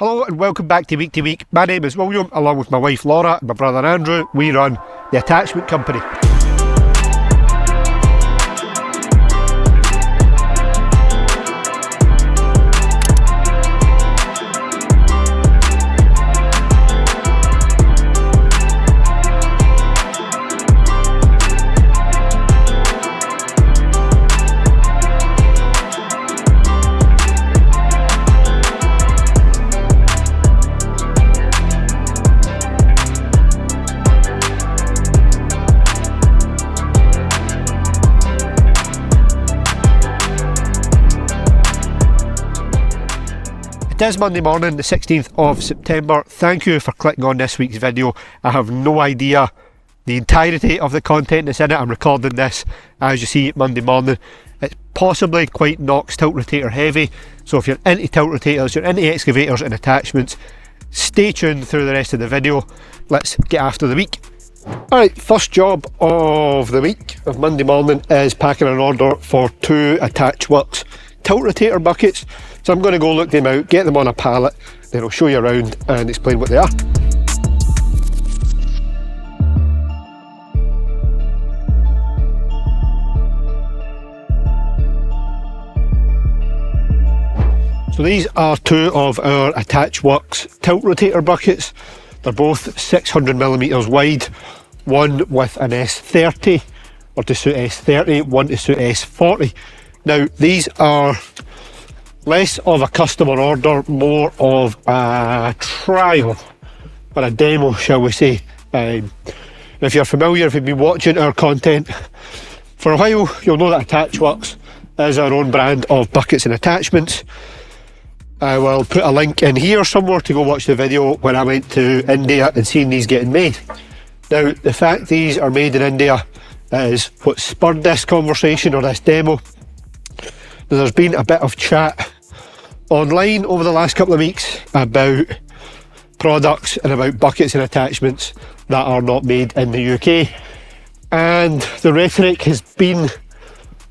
Hello and welcome back to Week to Week. My name is William, along with my wife Laura and my brother Andrew. We run the Attachment Company. It is Monday morning, the 16th of September. Thank you for clicking on this week's video. I have no idea the entirety of the content that's in it. I'm recording this, as you see, Monday morning. It's possibly quite Knox Tiltrotator heavy, so if you're into Tiltrotators, you're into excavators and attachments, stay tuned through the rest of the video. Let's get after the week. Alright, first job of the week, of Monday morning, is packing an order for 2 AttachWorx Tiltrotator buckets. So I'm going to go look them out, get them on a pallet, then I'll show you around and explain what they are. So these are 2 of our AttachWorx Tiltrotator buckets. They're both 600mm wide, one with an S30 or to suit S30, one to suit S40. Now these are less of a customer order, more of a trial or a demo, shall we say. If you're familiar, if you've been watching our content for a while, you'll know that AttachWorx is our own brand of buckets and attachments. I will put a link in here somewhere to go watch the video when I went to India and seen these getting made. Now the fact these are made in India is what spurred this conversation or this demo. There's been a bit of chat online over the last couple of weeks about products and about buckets and attachments that are not made in the UK, and the rhetoric has been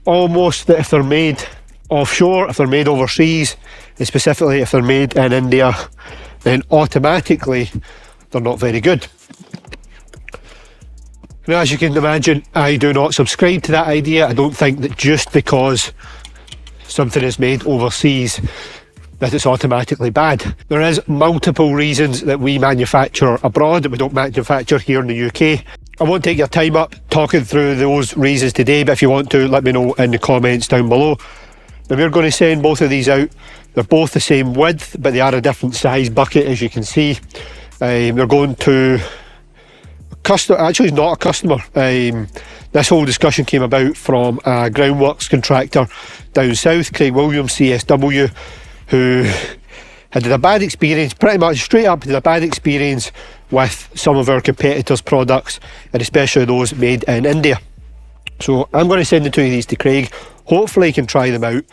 almost that if they're made offshore, if they're made overseas, and specifically if they're made in India, then automatically they're not very good. Now, as you can imagine, I do not subscribe to that idea. I don't think that just because something is made overseas that it's automatically bad. There is multiple reasons that we manufacture abroad that we don't manufacture here in the UK. I won't take your time up talking through those reasons today, but if you want to, let me know in the comments down below. Now we're going to send both of these out. They're both the same width, but they are a different size bucket, as you can see. They're going to actually not a customer. This whole discussion came about from a groundworks contractor down south, Craig Williams, CSW, who had a bad experience, pretty much straight up had a bad experience with some of our competitors' products, and especially those made in India. So I'm going to send the 2 of these to Craig. Hopefully he can try them out.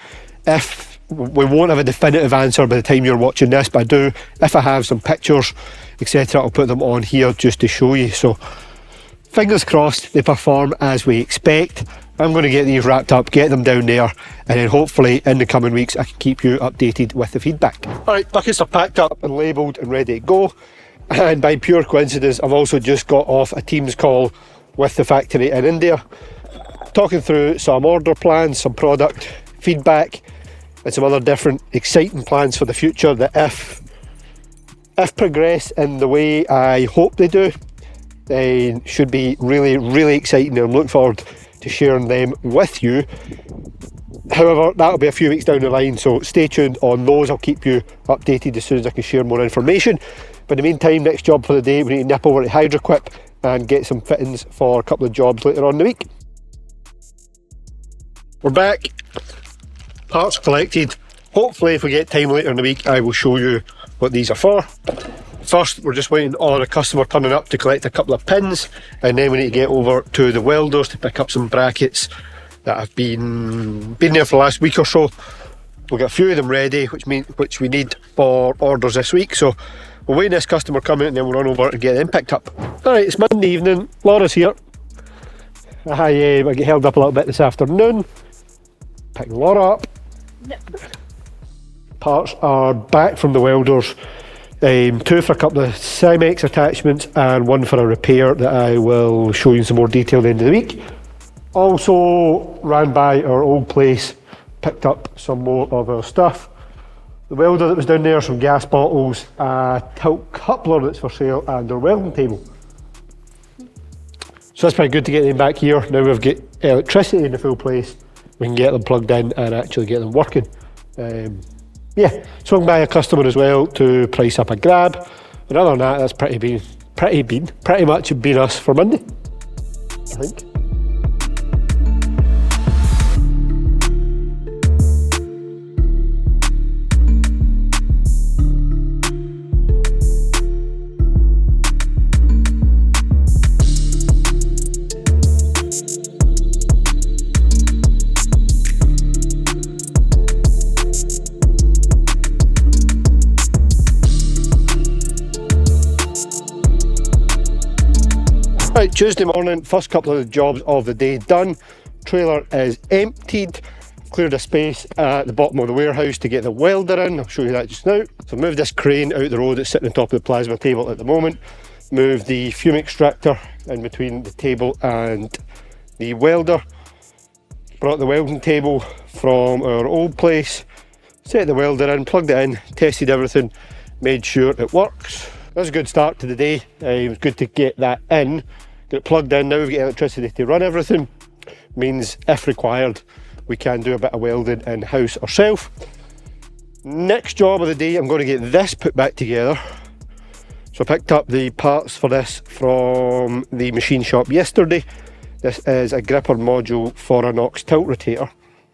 If we won't have a definitive answer by the time you're watching this, but if I have some pictures, etc., I'll put them on here just to show you. So fingers crossed they perform as we expect. I'm going to get these wrapped up, get them down there, and then hopefully in the coming weeks I can keep you updated with the feedback. Alright, buckets are packed up and labelled and ready to go, and by pure coincidence I've also just got off a Teams call with the factory in India, talking through some order plans, some product feedback, and some other different exciting plans for the future that if progress in the way I hope they do, then should be really, really exciting, and I'm looking forward to sharing them with you. However, that'll be a few weeks down the line, so stay tuned on those. I'll keep you updated as soon as I can share more information. But in the meantime, next job for the day, we need to nip over to HydroQuip and get some fittings for a couple of jobs later on in the week. We're back, parts collected. Hopefully if we get time later in the week I will show you what these are for. First, we're just waiting on a customer turning up to collect a couple of pins, and then we need to get over to the welders to pick up some brackets that have been there for the last week or so. We've got a few of them ready, which we need for orders this week, so we'll wait this customer coming and then we'll run over and get them picked up. Alright, it's Monday evening, Laura's here. I get held up a little bit this afternoon, picking Laura up. Parts are back from the welders. 2 for a couple of Simex attachments and 1 for a repair that I will show you in some more detail at the end of the week. Also ran by our old place, picked up some more of our stuff. The welder that was down there, some gas bottles, a tilt coupler that's for sale, and our welding table. So that's pretty good to get them back here. Now we've got electricity in the full place, we can get them plugged in and actually get them working. Yeah, swung by a customer as well to price up a grab. But other than that, that's pretty much been us for Monday, I think. Right, Tuesday morning, first couple of jobs of the day done. Trailer is emptied. Cleared a space at the bottom of the warehouse to get the welder in. I'll show you that just now. So move this crane out the road, it's sitting on top of the plasma table at the moment. Move the fume extractor in between the table and the welder. Brought the welding table from our old place. Set the welder in, plugged it in, tested everything, made sure it works. That's a good start to the day. It was good to get that in, get it plugged in. Now we've got electricity to run everything. Means if required, we can do a bit of welding in-house ourselves. Next job of the day, I'm going to get this put back together. So I picked up the parts for this from the machine shop yesterday. This is a gripper module for a Knox Tiltrotator.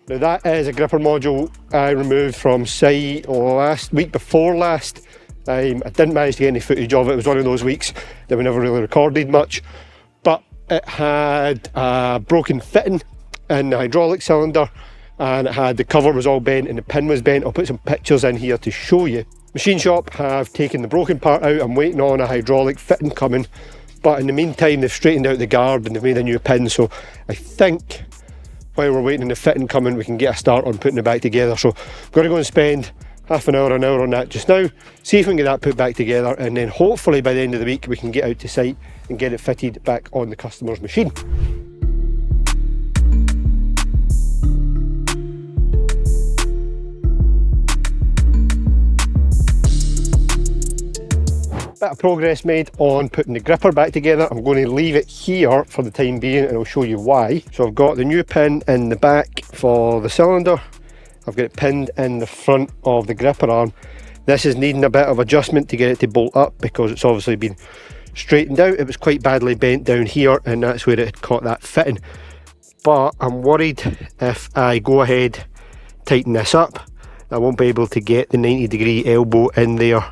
Now that is a gripper module I removed from site week before last. I didn't manage to get any footage of it. It was one of those weeks that we never really recorded much, but it had a broken fitting in the hydraulic cylinder, and it had the cover was all bent and the pin was bent. I'll put some pictures in here to show you. Machine shop have taken the broken part out. I'm waiting on a hydraulic fitting coming, but in the meantime they've straightened out the guard and they've made a new pin, so I think while we're waiting on the fitting coming we can get a start on putting it back together. So I'm going to go and spend half an hour on that just now, see if we can get that put back together, and then hopefully by the end of the week we can get out to site and get it fitted back on the customer's machine. Bit of progress made on putting the gripper back together. I'm going to leave it here for the time being and I'll show you why. So I've got the new pin in the back for the cylinder. I've got it pinned in the front of the gripper arm. This is needing a bit of adjustment to get it to bolt up because it's obviously been straightened out. It was quite badly bent down here and that's where it had caught that fitting. But I'm worried if I go ahead, tighten this up, I won't be able to get the 90-degree elbow in there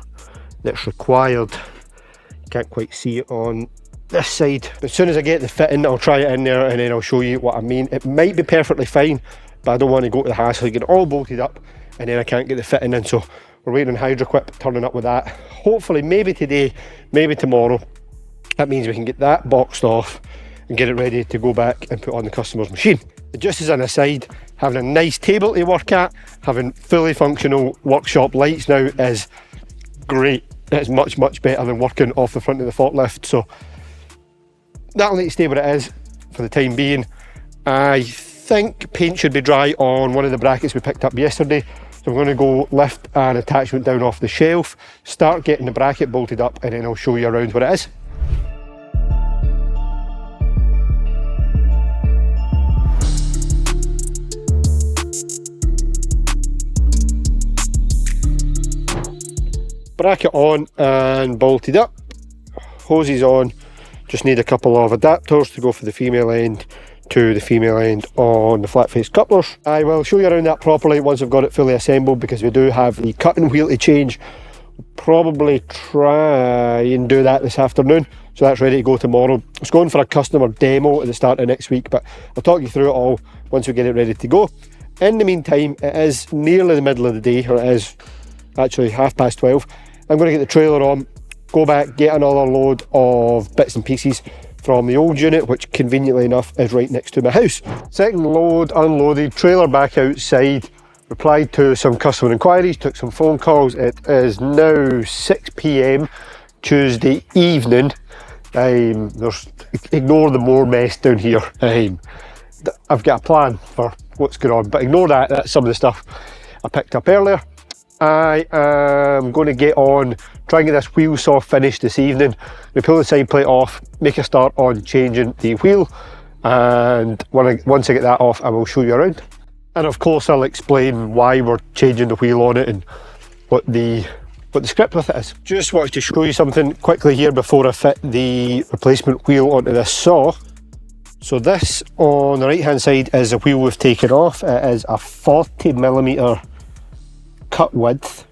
that's required. You can't quite see it on this side. As soon as I get the fitting, I'll try it in there and then I'll show you what I mean. It might be perfectly fine, but I don't want to go to the hassle of getting it all bolted up and then I can't get the fitting in. So we're waiting on HydroQuip turning up with that. Hopefully maybe today, maybe tomorrow. That means we can get that boxed off and get it ready to go back and put on the customer's machine. Just as an aside, having a nice table to work at, having fully functional workshop lights now is great. It's much better than working off the front of the forklift. So that'll need to stay where it is for the time being. I think paint should be dry on one of the brackets we picked up yesterday, so I'm going to go lift an attachment down off the shelf, start getting the bracket bolted up, and then I'll show you around what it is. Bracket on and bolted up, hoses on, just need a couple of adapters to go for the female end to the female end on the flat face couplers. I will show you around that properly once I've got it fully assembled, because we do have the cutting wheel to change. Probably try and do that this afternoon, so that's ready to go tomorrow. It's going for a customer demo at the start of next week, but I'll talk you through it all once we get it ready to go. In the meantime, it is nearly the middle of the day, or it is actually 12:30. I'm going to get the trailer on, go back, get another load of bits and pieces from the old unit, which conveniently enough is right next to my house. Second load unloaded, trailer back outside. replied to some customer inquiries, took some phone calls. It is now 6 p.m. Tuesday evening. Ignore the more mess down here. I've got a plan for what's going on, but ignore that. That's some of the stuff I picked up earlier. I am going to get on, try and get this wheel saw finished this evening. We pull the side plate off, make a start on changing the wheel, and once I get that off, I will show you around. And of course I'll explain why we're changing the wheel on it and what the script with it is. Just wanted to show you something quickly here before I fit the replacement wheel onto this saw. So this on the right hand side is a wheel we've taken off. It is a 40mm cut width,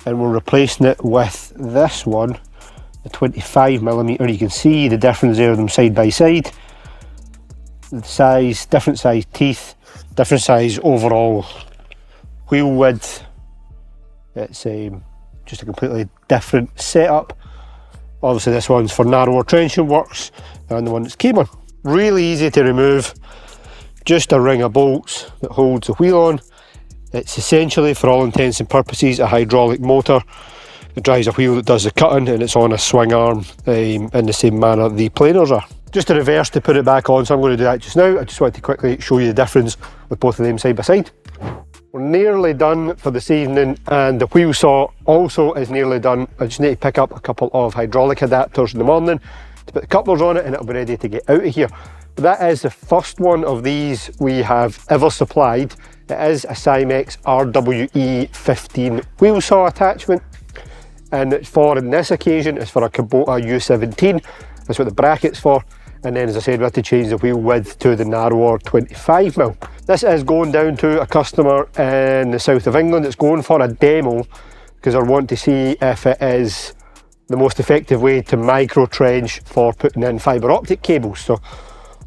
and we're replacing it with this one, the 25mm. You can see the difference there of them side by side. The size, different size teeth, different size overall wheel width. It's just a completely different setup. Obviously this one's for narrower trenching works than the one that's came on. Really easy to remove, just a ring of bolts that holds the wheel on. It's essentially, for all intents and purposes, a hydraulic motor that drives a wheel that does the cutting, and it's on a swing arm in the same manner the planers are. Just a reverse to put it back on, so I'm going to do that just now. I just wanted to quickly show you the difference with both of them side by side. We're nearly done for this evening, and the wheel saw also is nearly done. I just need to pick up a couple of hydraulic adapters in the morning to put the couplers on it, and it'll be ready to get out of here. But that is the first one of these we have ever supplied. It is a Simex RWE15 wheel saw attachment, and it's for, in this occasion, it's for a Kubota U17. That's what the bracket's for. And then, as I said, we had to change the wheel width to the narrower 25mm. This is going down to a customer in the south of England. It's going for a demo because I want to see if it is the most effective way to micro trench for putting in fibre optic cables. So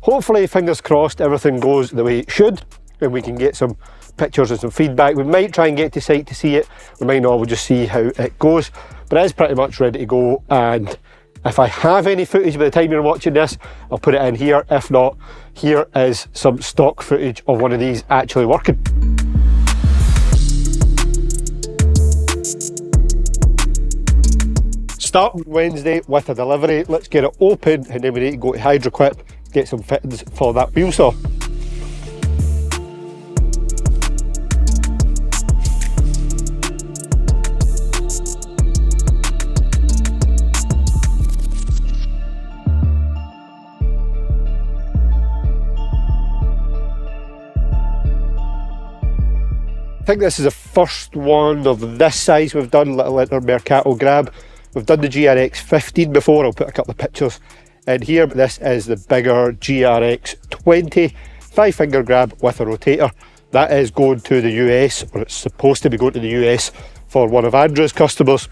hopefully, fingers crossed, everything goes the way it should, and we can get some pictures and some feedback. We might try and get to site to see it. We might not, we'll just see how it goes. But it is pretty much ready to go, and if I have any footage by the time you're watching this, I'll put it in here. If not, here is some stock footage of one of these actually working. Starting Wednesday with a delivery. Let's get it open, and then we need to go to AttachWorx, get some fittings for that wheel saw. I think this is the first one of this size we've done, little Intermercato grab. We've done the GRX 15 before. I'll put a couple of pictures in here, but this is the bigger GRX 20 5-finger grab with a rotator. That is going to the US, or it's supposed to be going to the US for one of Andrew's customers.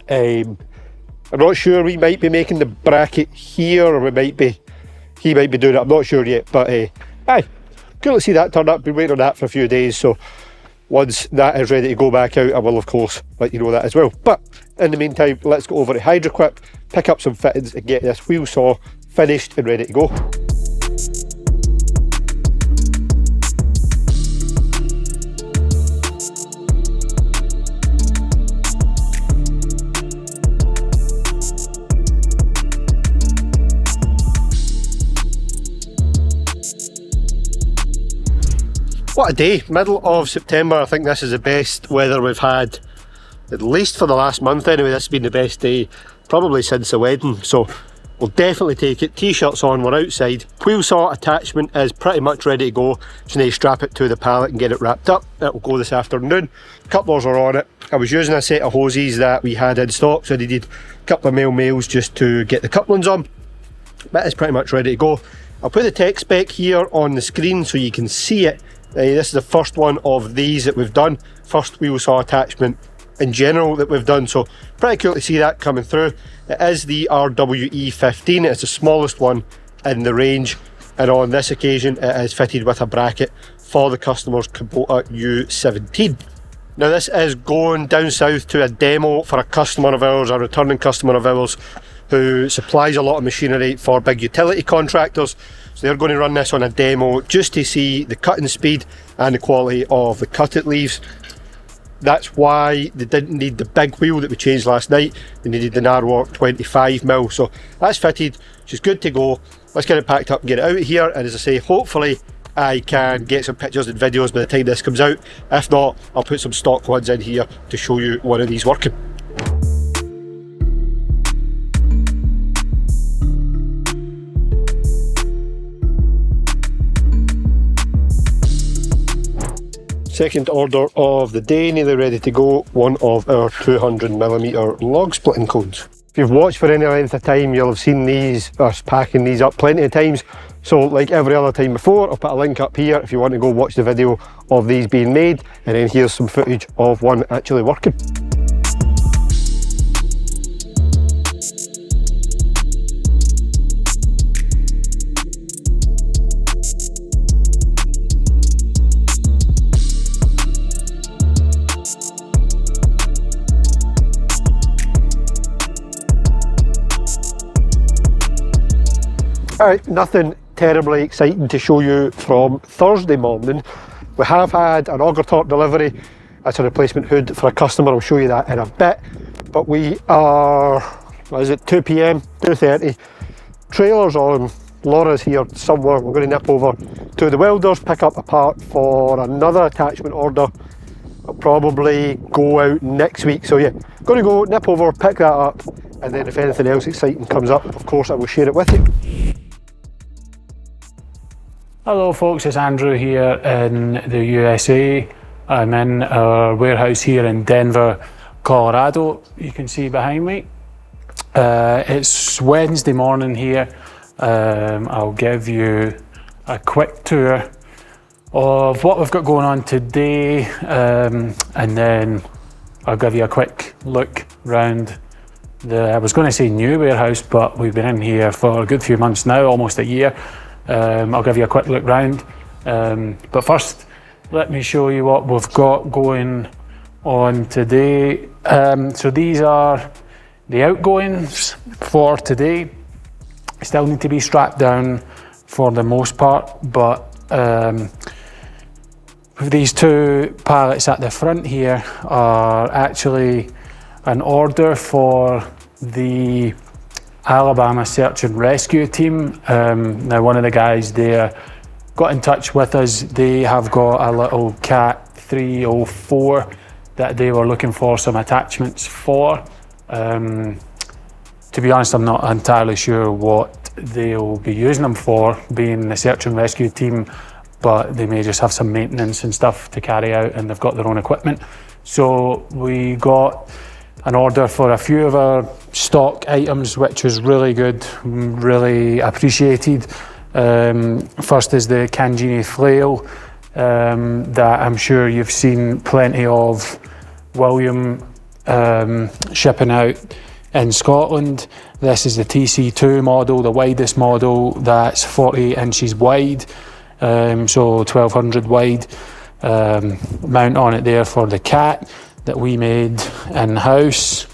I'm not sure, we might be making the bracket here, or he might be doing it, I'm not sure yet, but aye, cool to see that turn up. Been waiting on that for a few days, so once that is ready to go back out, I will of course let you know that as well. But in the meantime, let's go over to AttachWorx, pick up some fittings and get this wheel saw finished and ready to go. What a day, middle of September. I think this is the best weather we've had, at least for the last month anyway. This has been the best day probably since the wedding, so we'll definitely take it. T-shirts on, we're outside. Wheel saw attachment is pretty much ready to go. Just need to strap it to the pallet and get it wrapped up. It will go this afternoon. Couplers are on it. I was using a set of hoses that we had in stock, so I needed a couple of male just to get the couplings on. But it's pretty much ready to go. I'll put the tech spec here on the screen so you can see it. This is the first one of these that we've done, first wheel saw attachment in general that we've done, so pretty cool to see that coming through. It is the RWE15, it's the smallest one in the range, and on this occasion it is fitted with a bracket for the customer's Kubota U17. Now this is going down south to a demo for a customer of ours, a returning customer of ours, who supplies a lot of machinery for big utility contractors. So they're going to run this on a demo just to see the cutting speed and the quality of the cut it leaves. That's why they didn't need the big wheel that we changed last night. They needed the AttachWorx 25mm. So that's fitted, which is good to go. Let's get it packed up and get it out of here. And as I say, hopefully I can get some pictures and videos by the time this comes out. If not, I'll put some stock ones in here to show you one of these working. Second order of the day, nearly ready to go, one of our 200mm log splitting cones. If you've watched for any length of time, you'll have seen these, us packing these up plenty of times. So like every other time before, I'll put a link up here if you want to go watch the video of these being made, and then here's some footage of one actually working. Alright, nothing terribly exciting to show you from Thursday morning. We have had an auger torque delivery. That's a replacement hood for a customer. I'll show you that in a bit. But we are, what is it, 2 PM, 2:30. Trailer's on, Laura's here somewhere. We're going to nip over to the welders, pick up a part for another attachment order. I'll probably go out next week. So yeah, going to go nip over, pick that up, and then if anything else exciting comes up, of course I will share it with you. Hello folks, it's Andrew here in the USA. I'm in our warehouse here in Denver, Colorado. You can see behind me. It's Wednesday morning here. I'll give you a quick tour of what we've got going on today, and then I'll give you a quick look round I was going to say new warehouse, but we've been in here for a good few months now, almost a year. I'll give you a quick look round, but first let me show you what we've got going on today. So these are the outgoings for today. Still need to be strapped down for the most part, but these two pallets at the front here are actually an order for the Alabama search and rescue team. Now one of the guys there got in touch with us. They have got a little Cat 304 that they were looking for some attachments for. To be honest, I'm not entirely sure what they'll be using them for, being the search and rescue team, but they may just have some maintenance and stuff to carry out, and they've got their own equipment. So we got an order for a few of our stock items, which was really good, really appreciated. First is the Cangini flail that I'm sure you've seen plenty of William shipping out in Scotland. This is the TC2 model, the widest model, that's 40 inches wide, so 1200 wide. Mount on it there for the Cat that we made in-house.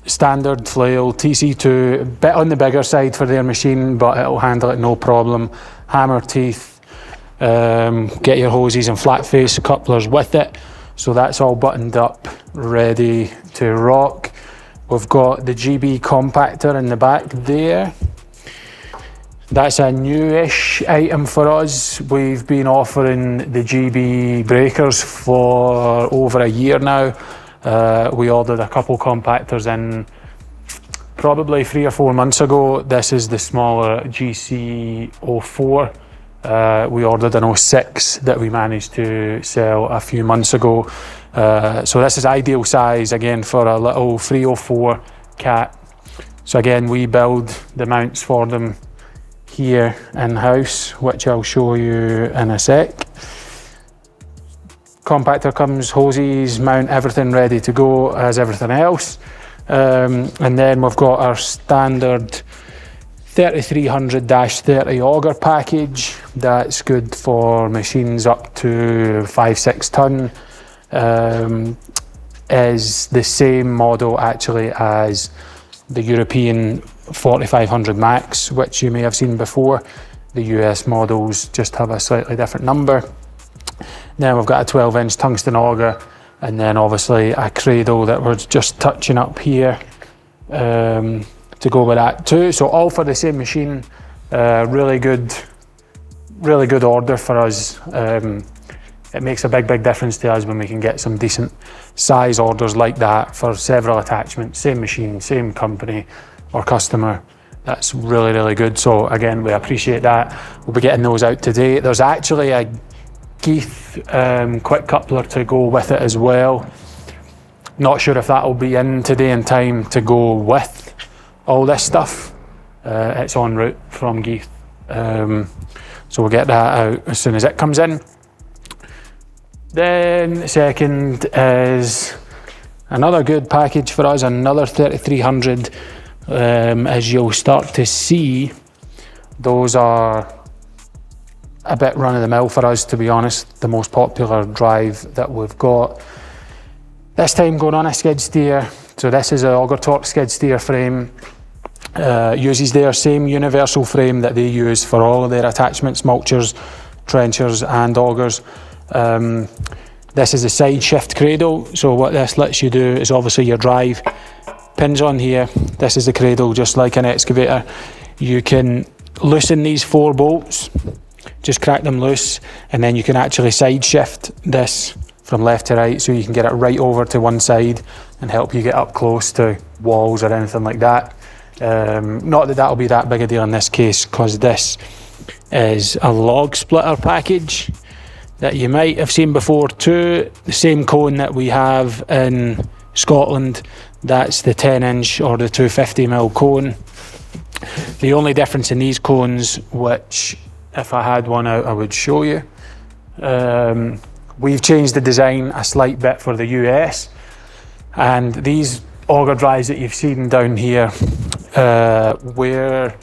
Standard flail, TC2, a bit on the bigger side for their machine, but it'll handle it no problem. Hammer teeth, get your hoses and flat face couplers with it. So that's all buttoned up, ready to rock. We've got the GB compactor in the back there. That's a newish item for us. We've been offering the GB breakers for over a year now. We ordered a couple compactors in probably 3 or 4 months ago. This is the smaller GC04. We ordered an 06 that we managed to sell a few months ago. So this is ideal size again for a little 304 Cat. So again, we build the mounts for them here in-house, which I'll show you in a sec. Compactor comes, hoses, mount, everything ready to go as everything else. And then we've got our standard 3300-30 auger package. That's good for machines up to 5-6 ton. Is the same model actually as the European 4500 Max, which you may have seen before. The US models just have a slightly different number. Then we've got a 12-inch tungsten auger, and then obviously a cradle that we're just touching up here to go with that too. So all for the same machine. Really good order for us. It makes a big difference to us when we can get some decent size orders like that for several attachments, same machine, same company or customer. That's really good. So again, we appreciate that. We'll be getting those out today. There's actually a Geith quick coupler to go with it as well. Not sure if that will be in today in time to go with all this stuff. It's en route from Geith. So we'll get that out as soon as it comes in. Then second is another good package for us, another 3300. As you'll start to see, those are a bit run-of-the-mill for us, to be honest. The most popular drive that we've got. This time going on a skid steer. So this is an auger torque skid steer frame. Uses their same universal frame that they use for all of their attachments, mulchers, trenchers and augers. This is a side shift cradle. So what this lets you do is obviously your drive pins on here. This is the cradle, just like an excavator. You can loosen these 4 bolts, just crack them loose, and then you can actually side shift this from left to right, so you can get it right over to one side and help you get up close to walls or anything like that. Not that that'll be that big a deal in this case, because this is a log splitter package that you might have seen before too. The same cone that we have in Scotland, that's the 10-inch or the 250mm cone. The only difference in these cones, which if I had one out I would show you, we've changed the design a slight bit for the US, and these auger drives that you've seen down here, where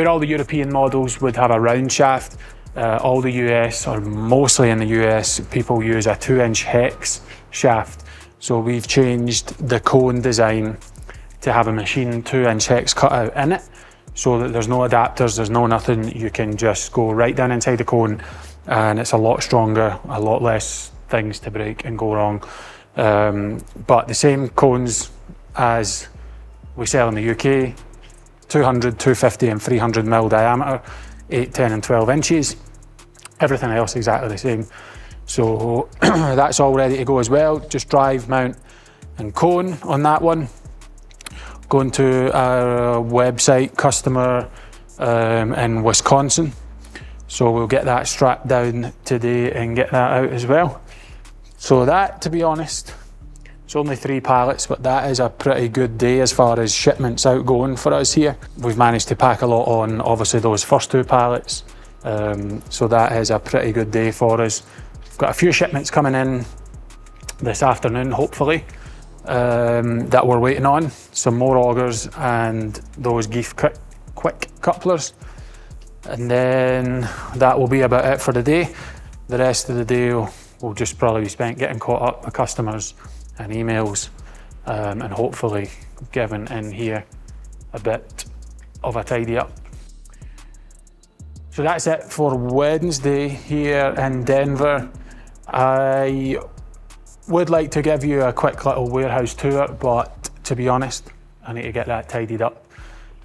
all the European models would have a round shaft, all the US, or mostly in the US, people use a 2-inch hex shaft. So we've changed the cone design to have a machine 2-inch hex cut out in it, so that there's no adapters, there's no nothing. You can just go right down inside the cone, and it's a lot stronger, a lot less things to break and go wrong. But the same cones as we sell in the UK, 200, 250 and 300mm diameter, 8, 10 and 12 inches. Everything else exactly the same. So that's all ready to go as well. Just drive, mount and cone on that one. Going to our website customer in Wisconsin. So we'll get that strapped down today and get that out as well. So that, to be honest, it's only 3 pallets, but that is a pretty good day as far as shipments outgoing for us here. We've managed to pack a lot on, obviously, those first 2 pallets. So that is a pretty good day for us. We've got a few shipments coming in this afternoon, hopefully, that we're waiting on. Some more augers and those Geith quick couplers. And then that will be about it for the day. The rest of the day will just probably be spent getting caught up with customers and emails, and hopefully giving in here a bit of a tidy up. So that's it for Wednesday here in Denver. I would like to give you a quick little warehouse tour, but to be honest, I need to get that tidied up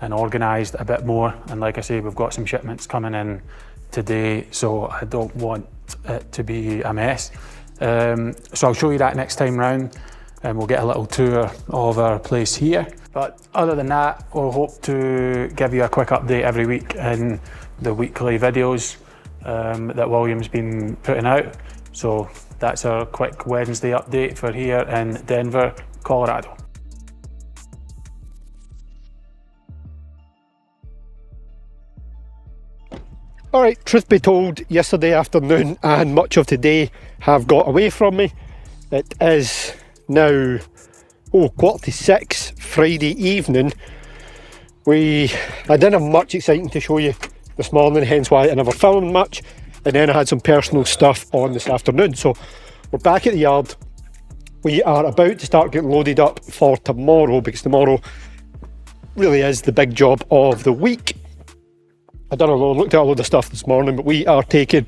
and organised a bit more. And like I say, we've got some shipments coming in today, so I don't want it to be a mess. So I'll show you that next time round, and we'll get a little tour of our place here. But other than that, we'll hope to give you a quick update every week in the weekly videos that William's been putting out. So that's our quick Wednesday update for here in Denver, Colorado. Alright, truth be told, yesterday afternoon and much of today have got away from me. It is now 6:15 Friday evening. I didn't have much exciting to show you this morning, hence why I never filmed much, and then I had some personal stuff on this afternoon. So we're back at the yard. We are about to start getting loaded up for tomorrow, because tomorrow really is the big job of the week. I don't know, looked at a load of stuff this morning, but we are taking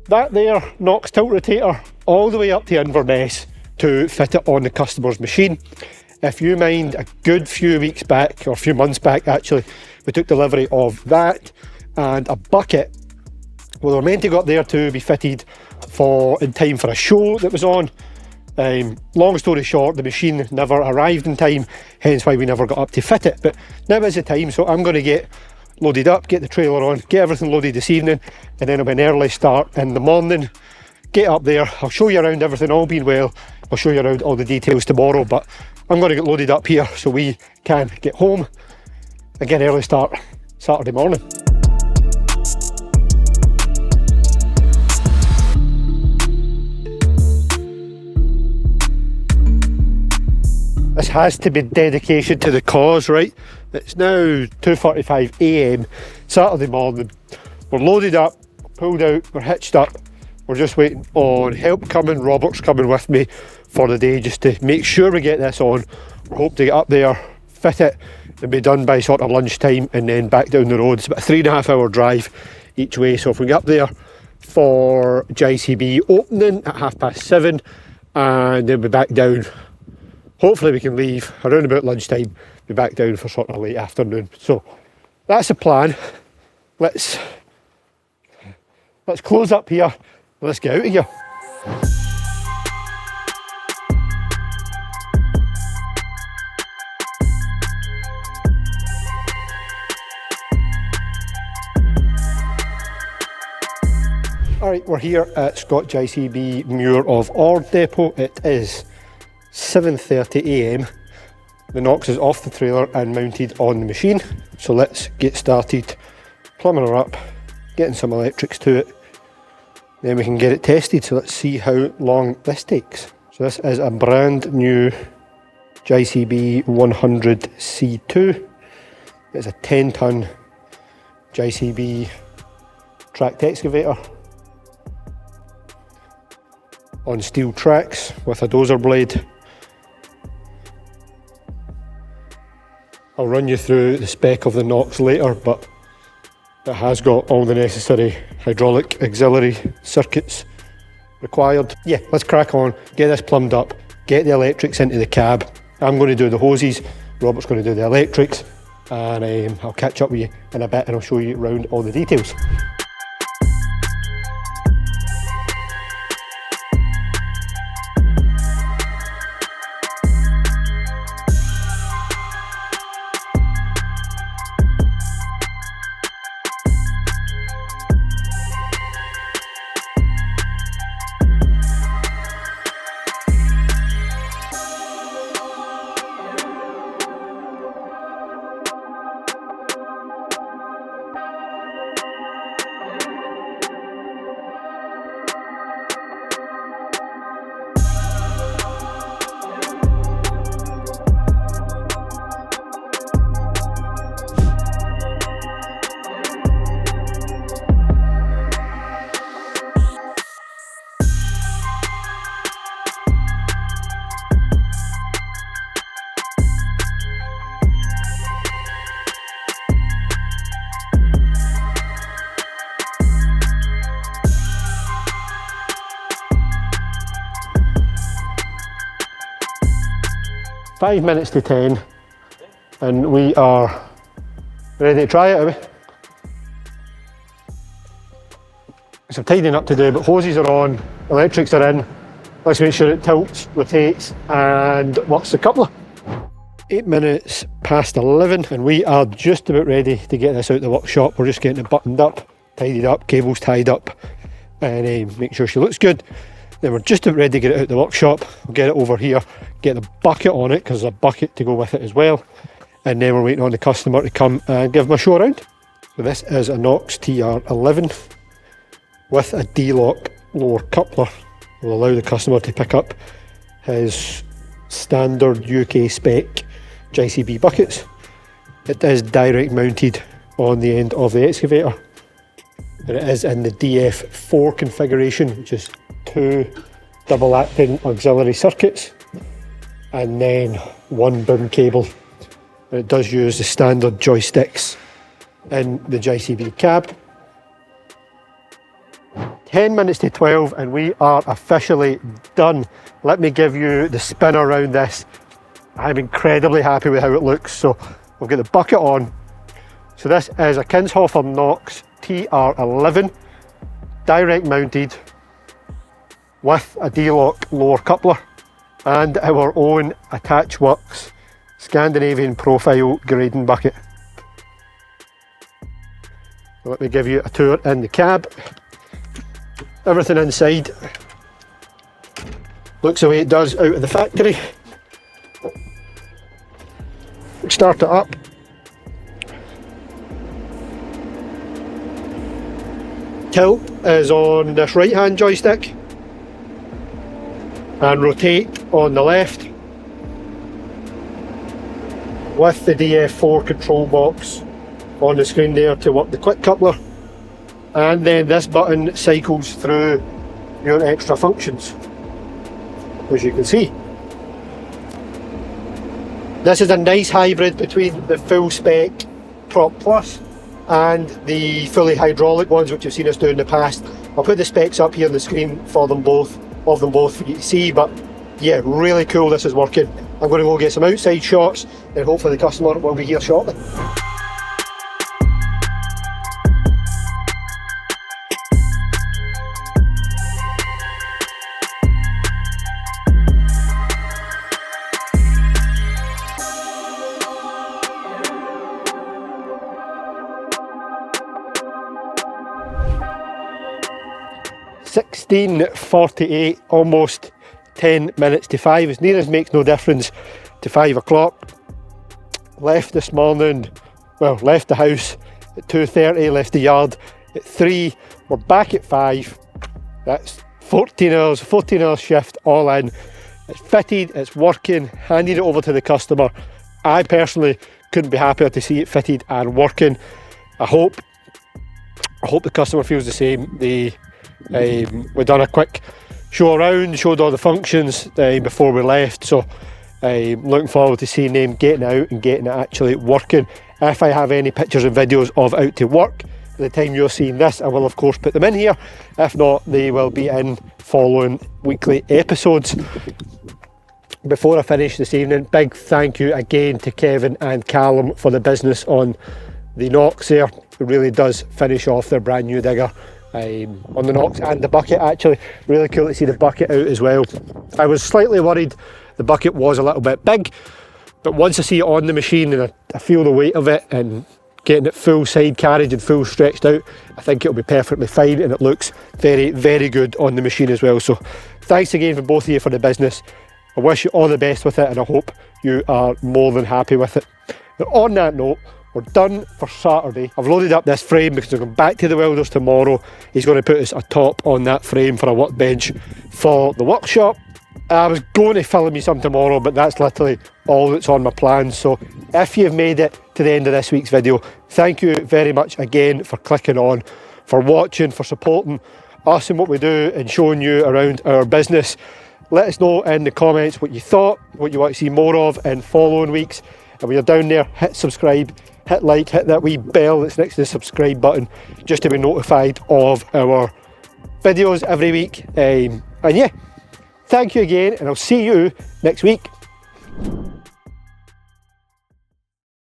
that there Knox Tiltrotator all the way up to Inverness to fit it on the customer's machine. If you mind, a good few weeks back, or a few months back actually, we took delivery of that and a bucket. Well, they were meant to go up there to be fitted in time for a show that was on. Long story short, the machine never arrived in time, hence why we never got up to fit it. But now is the time, so I'm going to get loaded up, get the trailer on, get everything loaded this evening, and then it'll be an early start in the morning. Get up there, I'll show you around everything, all being well. I'll show you around all the details tomorrow, but I'm going to get loaded up here so we can get home and get an early start Saturday morning. This has to be dedication to the cause, right? It's now 2:45 AM Saturday morning. We're loaded up, pulled out, we're hitched up. We're just waiting on help coming. Robert's coming with me for the day just to make sure we get this on. We hope to get up there, fit it, and be done by sort of lunchtime and then back down the road. It's about a 3.5 hour drive each way. So if we get up there for JCB opening at 7:30 and then be back down, hopefully we can leave around about lunchtime, be back down for sort of late afternoon. So that's the plan. Let's close up here. Let's get out of here. Alright, we're here at Scott JCB Muir of Ord Depot. It is 7:30 AM. The Knox is off the trailer and mounted on the machine. So let's get started plumbing her up, getting some electrics to it. Then we can get it tested, so let's see how long this takes. So this is a brand new JCB 100C2. It's a 10-ton JCB tracked excavator on steel tracks with a dozer blade. I'll run you through the spec of the Knox later, but it has got all the necessary hydraulic auxiliary circuits required. Yeah, let's crack on, get this plumbed up, get the electrics into the cab. I'm going to do the hoses, Robert's going to do the electrics, and I'll catch up with you in a bit and I'll show you around all the details. Five minutes to 10 and we are ready to try it, are we? Some tidying up to do, but hoses are on, electrics are in. Let's make sure it tilts, rotates and works the coupler. 8 minutes past 11 and we are just about ready to get this out the workshop. We're just getting it buttoned up, tidied up, cables tied up and make sure she looks good. Then we're just about ready to get it out the workshop. We'll get it over here, get the bucket on it because there's a bucket to go with it as well. And then we're waiting on the customer to come and give them a show around. So this is a Knox TR11 with a D-lock lower coupler. Will allow the customer to pick up his standard UK spec JCB buckets. It is direct mounted on the end of the excavator. And it is in the DF4 configuration, which is 2 double acting auxiliary circuits and then 1 boom cable and it does use the standard joysticks in the JCB cab. 10 minutes to 12 and we are officially done. Let me give you the spin around this. I'm incredibly happy with how it looks. So we'll get the bucket on. So this is a Kinshofer Knox TR11, direct mounted with a D-lock lower coupler and our own AttachWorx Scandinavian profile grading bucket. So let me give you a tour in the cab. Everything inside looks the way it does out of the factory. Start it up. Tilt is on this right hand joystick and rotate on the left with the DF4 control box on the screen there to work the quick coupler, and then this button cycles through your extra functions, as you can see. This is a nice hybrid between the full spec Prop Plus and the fully hydraulic ones which you've seen us do in the past. I'll put the specs up here on the screen for them both, for you to see, but yeah, really cool this is working. I'm going to go get some outside shots and hopefully the customer will be here shortly. (16:48), almost 10 minutes to 5, as near as makes no difference to 5 o'clock. Left this morning, well, left the house at 2:30, left the yard at 3, we're back at 5. That's 14 hours shift all in. It's fitted, it's working, handed it over to the customer. I personally couldn't be happier to see it fitted and working. I hope the customer feels the same. We've done a quick show around, showed all the functions before we left, so I'm looking forward to seeing them getting out and getting it actually working. If I have any pictures and videos of out to work at the time you're seeing this, I will of course put them in here. If not, they will be in following weekly episodes. Before I finish this evening, big thank you again to Kevin and Callum for the business on the Knox there. It really does finish off their brand new digger. On the Knox and the bucket, actually really cool to see the bucket out as well. I was slightly worried the bucket was a little bit big, but once I see it on the machine and I feel the weight of it and getting it full side carriage and full stretched out, I think it'll be perfectly fine, and it looks very, very good on the machine as well. So thanks again for both of you for the business. I wish you all the best with it and I hope you are more than happy with it. Now, on that note, we're done for Saturday. I've loaded up this frame because I'm going back to the welders tomorrow. He's going to put us a top on that frame for a workbench for the workshop. I was going to film you some tomorrow, but that's literally all that's on my plans. So if you've made it to the end of this week's video, thank you very much again for clicking on, for watching, for supporting us and what we do and showing you around our business. Let us know in the comments what you thought, what you want to see more of in following weeks. And when you're down there, hit subscribe, hit like, hit that wee bell that's next to the subscribe button just to be notified of our videos every week. And yeah, thank you again, and I'll see you next week.